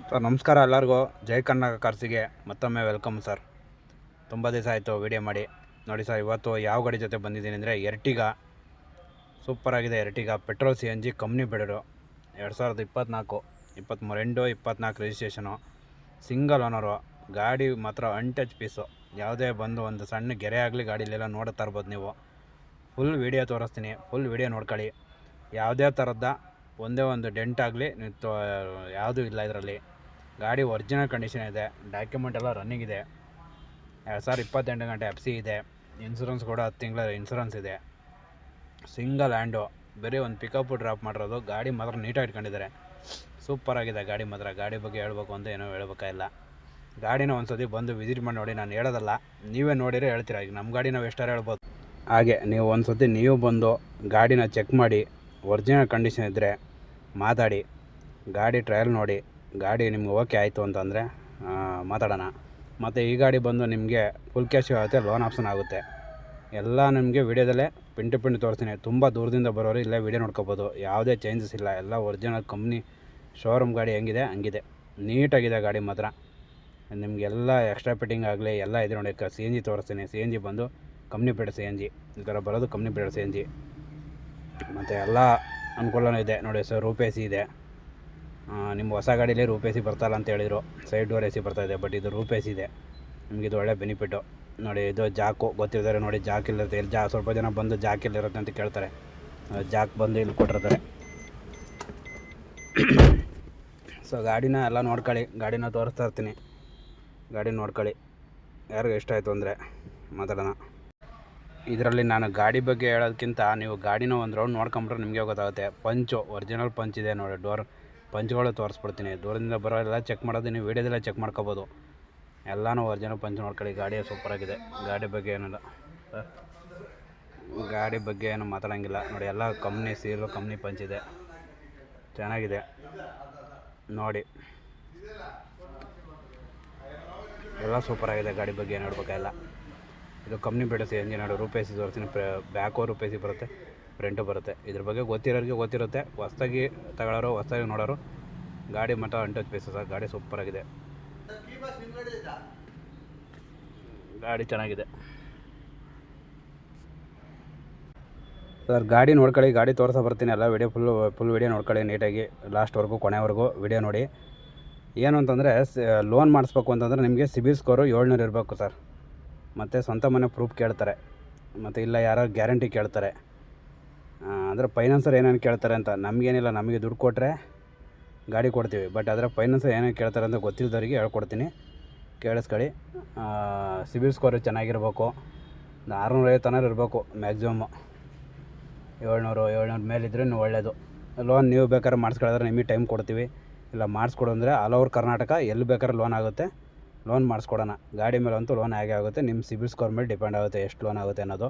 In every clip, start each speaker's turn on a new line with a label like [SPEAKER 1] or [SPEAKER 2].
[SPEAKER 1] Sir ನಮಸ್ಕಾರ ಎಲ್ಲರಿಗೂ. ಜೈ ಕರ್ನಾಟಕ ಕಾರ್ಸಿಗೆ ಮತ್ತೊಮ್ಮೆ ವೆಲ್ಕಮ್ ಸರ್. ತುಂಬ ದಿವಸ ಆಯಿತು ವೀಡಿಯೋ ಮಾಡಿ. ನೋಡಿ ಸರ್, ಇವತ್ತು ಯಾವ ಗಾಡಿ ಜೊತೆ ಬಂದಿದ್ದೀನಿ ಅಂದರೆ ಎರ್ಟಿಗಾ. ಸೂಪರಾಗಿದೆ ಎರ್ಟಿಗಾ. ಪೆಟ್ರೋಲ್ CNG ಕಂಪ್ನಿ ಬಿಡೋರು. 2024 23 ರಿಜಿಸ್ಟ್ರೇಷನು. Single owner. ಗಾಡಿ ಮಾತ್ರ ಅನ್ಟಚ್ ಪೀಸು. ಯಾವುದೇ ಬಂದು ಒಂದು ಸಣ್ಣ ಗೆರೆ ಆಗಲಿ ಗಾಡಿಲೆಲ್ಲ ನೋಡ್ತಾ ಇರ್ಬೋದು ನೀವು. ಫುಲ್ ವೀಡಿಯೋ ತೋರಿಸ್ತೀನಿ, ಫುಲ್ ವೀಡಿಯೋ ನೋಡ್ಕೊಳ್ಳಿ. ಯಾವುದೇ ಥರದ ಒಂದೇ ಒಂದು ಡೆಂಟ್ ಆಗಲಿ ಯಾವುದೂ ಇಲ್ಲ ಇದರಲ್ಲಿ. ಗಾಡಿ ಒರಿಜಿನಲ್ ಕಂಡೀಷನ್ ಇದೆ. ಡಾಕ್ಯುಮೆಂಟ್ ಎಲ್ಲ ರನ್ನಿಂಗ್ ಇದೆ. 2028 ಗಂಟೆ FC ಇದೆ. ಇನ್ಸೂರೆನ್ಸ್ ಕೂಡ 10 ತಿಂಗಳ ಇನ್ಸೂರೆನ್ಸ್ ಇದೆ. Single hand. ಬರೀ ಒಂದು ಪಿಕಪ್ ಡ್ರಾಪ್ ಮಾಡಿರೋದು. ಗಾಡಿ ಮಾತ್ರ ನೀಟಾಗಿ ಇಟ್ಕೊಂಡಿದ್ದಾರೆ. ಸೂಪರಾಗಿದೆ ಗಾಡಿ ಮಾತ್ರ. ಗಾಡಿ ಬಗ್ಗೆ ಹೇಳ್ಬೇಕು ಅಂತ ಏನೋ ಹೇಳ್ಬೇಕಾಗಿಲ್ಲ. ಗಾಡಿನ ಒಂದು ಸತಿ ಬಂದು ವಿಸಿಟ್ ಮಾಡಿ ನೋಡಿ. ನಾನು ಹೇಳೋದಲ್ಲ, ನೀವೇ ನೋಡಿದರೆ ಹೇಳ್ತೀರಾ. ಈಗ ನಮ್ಮ ಗಾಡಿ ನಾವು ಎಷ್ಟಾರು ಹೇಳ್ಬೋದು. ಹಾಗೆ ನೀವು ಒಂದು ಸತಿ ನೀವು ಬಂದು ಗಾಡಿನ ಚೆಕ್ ಮಾಡಿ, ಒರಿಜಿನಲ್ ಕಂಡೀಷನ್ ಇದ್ದರೆ ಮಾತಾಡಿ. ಗಾಡಿ ಟ್ರಯಲ್ ನೋಡಿ. ಗಾಡಿ ನಿಮ್ಗೆ ಓಕೆ ಆಯಿತು ಅಂತಂದರೆ ಮಾತಾಡೋಣ. ಮತ್ತು ಈ ಗಾಡಿ ಬಂದು ನಿಮಗೆ ಫುಲ್ ಕ್ಯಾಶ್ ಆಗುತ್ತೆ, ಲೋನ್ ಆಪ್ಷನ್ ಆಗುತ್ತೆ. ಎಲ್ಲ ನಿಮಗೆ ವೀಡಿಯೋದಲ್ಲೇ ಪಿಂಟು ತೋರಿಸ್ತೀನಿ. ತುಂಬ ದೂರದಿಂದ ಬರೋರು ಇಲ್ಲೇ ವೀಡಿಯೋ ನೋಡ್ಕೋಬೋದು. ಯಾವುದೇ ಚೇಂಜಸ್ ಇಲ್ಲ. ಎಲ್ಲ ಒರಿಜಿನಲ್ ಕಂಪ್ನಿ ಶೋರೂಮ್ ಗಾಡಿ ಹೆಂಗಿದೆ ಹಂಗಿದೆ. ನೀಟಾಗಿದೆ ಗಾಡಿ ಮಾತ್ರ. ನಿಮಗೆಲ್ಲ ಎಕ್ಸ್ಟ್ರಾ ಫಿಟ್ಟಿಂಗ್ ಆಗಲಿ ಎಲ್ಲ ಇದೆ ನೋಡಿ. CNG ತೋರಿಸ್ತೀನಿ. CNG ಬಂದು ಕಂಪ್ನಿ ಪೇಡ CNG. ಈ ಥರ ಬರೋದು ಕಂಪ್ನಿ ಪೇಡ CNG. ಮತ್ತು ಎಲ್ಲ ಅನುಕೂಲನೂ ಇದೆ ನೋಡಿ ಸರ್. ರೂಪ್ AC ಇದೆ. ನಿಮ್ಮ ಹೊಸ ಗಾಡೀಲಿ ರೂಪ್ AC ಬರ್ತಾಯಿಲ್ಲ ಅಂತ ಹೇಳಿದರು. ಸೈಡ್ ಡೋರ್ AC ಬರ್ತಾಯಿದೆ. ಬಟ್ ಇದು ರೂಪ್ AC ಇದೆ. ನಿಮಗಿದು ಒಳ್ಳೆ ಬೆನಿಫಿಟ್ಟು ನೋಡಿ. ಇದು ಜಾಕು ಗೊತ್ತಿರ್ತಾರೆ ನೋಡಿ. ಜಾಕ್ ಇಲ್ಲಿರುತ್ತೆ. ಇಲ್ಲಿ ಸ್ವಲ್ಪ ಜನ ಬಂದು ಜಾಕ್ ಇಲ್ಲಿರುತ್ತೆ ಅಂತ ಕೇಳ್ತಾರೆ. ಜಾಕ್ ಬಂದು ಇಲ್ಲಿ ಕೊಟ್ಟಿರ್ತಾರೆ. ಸೊ ಗಾಡಿನ ಎಲ್ಲ ನೋಡ್ಕೊಳ್ಳಿ. ಗಾಡಿನ ತೋರಿಸ್ತಾ ಇರ್ತೀನಿ. ಗಾಡಿ ನೋಡ್ಕೊಳ್ಳಿ. ಯಾರಿಗೂ ಇಷ್ಟ ಆಯಿತು ಅಂದರೆ ಮಾತಾಡೋಣ. ಇದರಲ್ಲಿ ನಾನು ಗಾಡಿ ಬಗ್ಗೆ ಹೇಳೋದಕ್ಕಿಂತ ನೀವು ಗಾಡಿನ ಒಂದು ರೌಂಡ್ ನೋಡ್ಕೊಂಬಿಟ್ರೆ ನಿಮಗೆ ಗೊತ್ತಾಗುತ್ತೆ. ಪಂಚು ಒರಿಜಿನಲ್ ಪಂಚ್ ಇದೆ ನೋಡಿ. ಡೋರ್ ಪಂಚ್ಗಳು ತೋರಿಸ್ಬಿಡ್ತೀನಿ. ದೂರದಿಂದ ಬರೋ ಎಲ್ಲ ಚೆಕ್ ಮಾಡೋದು ನೀವು ವೀಡಿಯೋದಲ್ಲೇ ಚೆಕ್ ಮಾಡ್ಕೋಬೋದು. ಎಲ್ಲನೂ ಒರಿಜಿನಲ್ ಪಂಚ್ ನೋಡ್ಕೊಳ್ಳಿ. ಗಾಡಿ ಸೂಪರಾಗಿದೆ. ಗಾಡಿ ಬಗ್ಗೆ ಏನಿಲ್ಲ, ಗಾಡಿ ಬಗ್ಗೆ ಏನು ಮಾತಾಡೋಂಗಿಲ್ಲ ನೋಡಿ. ಎಲ್ಲ ಕಂಪ್ನಿ ಸೀಲು, ಕಂಪ್ನಿ ಪಂಚ್ ಇದೆ. ಚೆನ್ನಾಗಿದೆ ನೋಡಿ. ಎಲ್ಲ ಸೂಪರಾಗಿದೆ. ಗಾಡಿ ಬಗ್ಗೆ ಏನು ಹೇಳ್ಬೇಕಾಗಿಲ್ಲ. ಇದು ಕಂಪ್ನಿ ಬೇಡ CNG ನೋಡಿ. ರೂಪ್ AC ತೋರಿಸ್ತೀನಿ. ಬ್ಯಾಕು ರೂಪ್ AC ಬರುತ್ತೆ, ಫ್ರಂಟು ಬರುತ್ತೆ. ಇದ್ರ ಬಗ್ಗೆ ಗೊತ್ತಿರೋರಿಗೆ ಗೊತ್ತಿರುತ್ತೆ. ಹೊಸ್ದಾಗಿ ತಗೊಳ್ಳೋರು, ಹೊಸ್ದಾಗಿ ನೋಡೋರು. ಗಾಡಿ ಮಾತ್ರ ಅನ್ಟಚ್ ಪೀಸು ಸರ್. ಗಾಡಿ ಸೂಪರಾಗಿದೆ. ಗಾಡಿ ಚೆನ್ನಾಗಿದೆ ಸರ್. ಗಾಡಿ ನೋಡ್ಕೊಳ್ಳಿ. ಗಾಡಿ ತೋರಿಸ ಬರ್ತೀನಿ. ಎಲ್ಲ ವೀಡಿಯೋ ಫುಲ್ ವೀಡಿಯೋ ನೋಡ್ಕೊಳ್ಳಿ ನೀಟಾಗಿ. ಲಾಸ್ಟ್ವರೆಗೂ ಕೊನೆವರೆಗೂ ವೀಡಿಯೋ ನೋಡಿ. ಏನು ಅಂತಂದರೆ ಲೋನ್ ಮಾಡಿಸ್ಬೇಕು ಅಂತಂದರೆ ನಿಮಗೆ ಸಿಬಿಲ್ ಸ್ಕೋರು 700 ಇರಬೇಕು ಸರ್. ಮತ್ತು ಸ್ವಂತ ಮನೆ ಪ್ರೂಫ್ ಕೇಳ್ತಾರೆ. ಮತ್ತು ಇಲ್ಲ ಯಾರು ಗ್ಯಾರಂಟಿ ಕೇಳ್ತಾರೆ. ಅಂದರೆ ಫೈನಾನ್ಸರ್ ಏನೇನು ಕೇಳ್ತಾರೆ ಅಂತ ನಮಗೇನಿಲ್ಲ. ನಮಗೆ ದುಡ್ಡು ಕೊಟ್ಟರೆ ಗಾಡಿ ಕೊಡ್ತೀವಿ. ಬಟ್ ಅದರ ಫೈನಾನ್ಸರ್ ಏನೇನು ಕೇಳ್ತಾರೆ ಅಂತ ಗೊತ್ತಿಲ್ಲದವರಿಗೆ ಹೇಳ್ಕೊಡ್ತೀನಿ. ಕೇಳಿಸ್ಕೊಳ್ಳಿ. ಸಿಬಿಲ್ ಸ್ಕೋರ್ ಚೆನ್ನಾಗಿರ್ಬೇಕು. 650 ತನಕ ಇರಬೇಕು ಮ್ಯಾಕ್ಸಿಮಮ್ಮು. 700 ಮೇಲಿದ್ರೆ ನೀವು ಒಳ್ಳೆಯದು. ಲೋನ್ ನೀವು ಬೇಕಾದ್ರೆ ಮಾಡಿಸ್ಕೊಳ್ಳೋದ್ರೆ ನಿಮಗೆ ಟೈಮ್ ಕೊಡ್ತೀವಿ. ಇಲ್ಲ ಮಾಡಿಸ್ಕೊಡು ಅಂದರೆ ಆಲ್ ಓವರ್ ಕರ್ನಾಟಕ ಎಲ್ಲಿ ಬೇಕಾದ್ರೆ ಲೋನ್ ಆಗುತ್ತೆ. ಲೋನ್ ಮಾಡಿಸ್ಕೊಡೋಣ. ಗಾಡಿ ಮೇಲೆ ಅಂತೂ ಲೋನ್ ಆಗೇ ಆಗುತ್ತೆ. ನಿಮ್ಮ ಸಿಬಿಲ್ ಸ್ಕೋರ್ ಮೇಲೆ ಡಿಪೆಂಡ್ ಆಗುತ್ತೆ ಎಷ್ಟು ಲೋನ್ ಆಗುತ್ತೆ ಅನ್ನೋದು.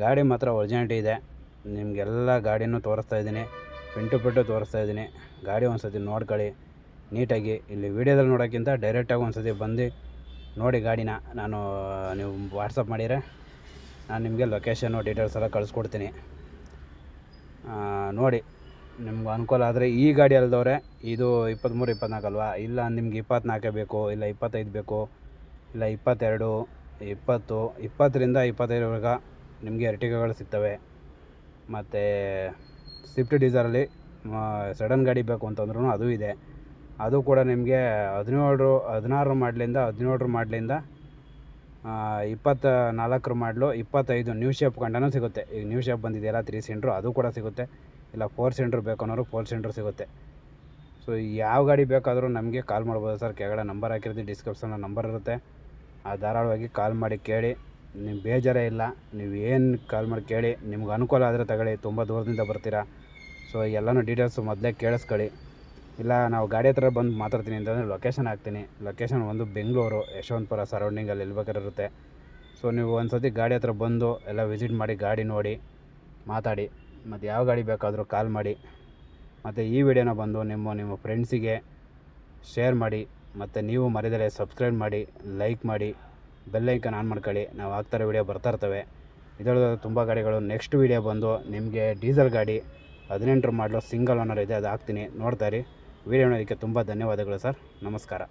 [SPEAKER 1] ಗಾಡಿ ಮಾತ್ರ ಒರಿಜಿನಾಲಿಟಿ ಇದೆ. ನಿಮಗೆಲ್ಲ ಗಾಡಿನೂ ತೋರಿಸ್ತಾ ಇದ್ದೀನಿ. ಪಿಂಟು ತೋರಿಸ್ತಾ ಇದ್ದೀನಿ. ಗಾಡಿ ಒಂದು ಸತಿ ನೋಡ್ಕೊಳ್ಳಿ ನೀಟಾಗಿ. ಇಲ್ಲಿ ವೀಡಿಯೋದಲ್ಲಿ ನೋಡೋಕ್ಕಿಂತ ಡೈರೆಕ್ಟಾಗಿ ಒಂದು ಸತಿ ಬಂದು ನೋಡಿ ಗಾಡಿನ. ನೀವು ವಾಟ್ಸಪ್ ಮಾಡಿದರೆ ನಾನು ನಿಮಗೆ ಲೊಕೇಶನ್ನು ಡೀಟೇಲ್ಸ್ ಎಲ್ಲ ಕಳಿಸ್ಕೊಡ್ತೀನಿ. ನೋಡಿ ನಿಮ್ಗೆ ಅನುಕೂಲ ಆದರೆ ಈ ಗಾಡಿ ಅಲ್ದವ್ರೆ ಇದು 23 24 ಅಲ್ವಾ. ಇಲ್ಲ ನಿಮ್ಗೆ 24 ಬೇಕು, ಇಲ್ಲ 25 ಬೇಕು, ಇಲ್ಲ 22 20 20ರಿಂದ 25ವರೆಗೆ ನಿಮಗೆ ಎರ್ಟಿಗಾಗಳು ಸಿಗ್ತವೆ. ಮತ್ತು ಸ್ವಿಫ್ಟ್ ಡಿಸೈರಲ್ಲಿ ಸಡನ್ ಗಾಡಿ ಬೇಕು ಅಂತಂದ್ರೂ ಅದು ಇದೆ. ಅದು ಕೂಡ ನಿಮಗೆ 16 ಮಾಡಲಿಂದ 24 ಮಾಡಲು 25 ನ್ಯೂ ಶೇಪ್ ಕಂಡನೂ ಸಿಗುತ್ತೆ. ಈಗ ನ್ಯೂ ಶೇಪ್ ಬಂದಿದೆಯಲ್ಲ 3 ಸೀಟ್ರು, ಅದು ಕೂಡ ಸಿಗುತ್ತೆ. ಇಲ್ಲ 4 ಸೀಟ್ರ್ ಬೇಕು ಅನ್ನೋರು 4 ಸೀಟ್ರ್ ಸಿಗುತ್ತೆ. ಸೊ ಯಾವ ಗಾಡಿ ಬೇಕಾದರೂ ನಮಗೆ ಕಾಲ್ ಮಾಡ್ಬೋದು ಸರ್. ಕೆಳಗಡೆ ನಂಬರ್ ಹಾಕಿರ್ತೀವಿ, ಡಿಸ್ಕ್ರಿಪ್ಷನಲ್ಲಿ ನಂಬರ್ ಇರುತ್ತೆ. ಆ ಧಾರಾಳವಾಗಿ ಕಾಲ್ ಮಾಡಿ ಕೇಳಿ. ನೀವು ಬೇಜಾರೇ ಇಲ್ಲ. ನೀವು ಏನು ಕಾಲ್ ಮಾಡಿ ಕೇಳಿ. ನಿಮ್ಗೆ ಅನುಕೂಲ ಆದರೆ ತಗೊಳ್ಳಿ. ತುಂಬ ದೂರದಿಂದ ಬರ್ತೀರಾ. ಸೊ ಎಲ್ಲನೂ ಡೀಟೇಲ್ಸು ಮೊದಲೇ ಕೇಳಿಸ್ಕೊಳ್ಳಿ. ಇಲ್ಲ ನಾವು ಗಾಡಿ ಹತ್ರ ಬಂದು ಮಾತಾಡ್ತೀನಿ ಅಂತಂದರೆ ಲೊಕೇಶನ್ ಹಾಕ್ತೀನಿ. ಲೊಕೇಶನ್ ಒಂದು ಬೆಂಗಳೂರು ಯಶವಂತಪುರ ಸರೌಂಡಿಂಗಲ್ಲಿ ಎಲ್ಲಿ ಬೇಕಾದ್ರೆ ಇರುತ್ತೆ. ಸೊ ನೀವು ಒಂದು ಸತಿ ಗಾಡಿ ಹತ್ರ ಬಂದು ಎಲ್ಲ ವಿಸಿಟ್ ಮಾಡಿ ಗಾಡಿ ನೋಡಿ ಮಾತಾಡಿ. ಮತ್ತು ಯಾವ ಗಾಡಿ ಬೇಕಾದರೂ ಕಾಲ್ ಮಾಡಿ. ಮತ್ತು ಈ ವಿಡಿಯೋನ ಬಂದು ನಿಮ್ಮ ಫ್ರೆಂಡ್ಸಿಗೆ ಶೇರ್ ಮಾಡಿ. ಮತ್ತು ನೀವು ಮರೆಯದೇ ಸಬ್ಸ್ಕ್ರೈಬ್ ಮಾಡಿ, ಲೈಕ್ ಮಾಡಿ, ಬೆಲ್ ಐಕನ್ ಆನ್ ಮಾಡ್ಕೊಳ್ಳಿ. ನಾವು ಹಾಕ್ತಾರೆ ವಿಡಿಯೋ ಬರ್ತಾ ಇರ್ತವೆ. ಇದರದ್ದು ತುಂಬ ಗಾಡಿಗಳು. ನೆಕ್ಸ್ಟ್ ವಿಡಿಯೋ ಬಂದು ನಿಮಗೆ ಡೀಸೆಲ್ ಗಾಡಿ 18 ಮಾಡಲು ಸಿಂಗಲ್ ಓನರ್ ಇದೆ, ಅದು ಹಾಕ್ತೀನಿ. ನೋಡ್ತಾ ಇರಿ. ವಿಡಿಯೋ ನೋಡೋದಕ್ಕೆ ತುಂಬ ಧನ್ಯವಾದಗಳು ಸರ್. ನಮಸ್ಕಾರ.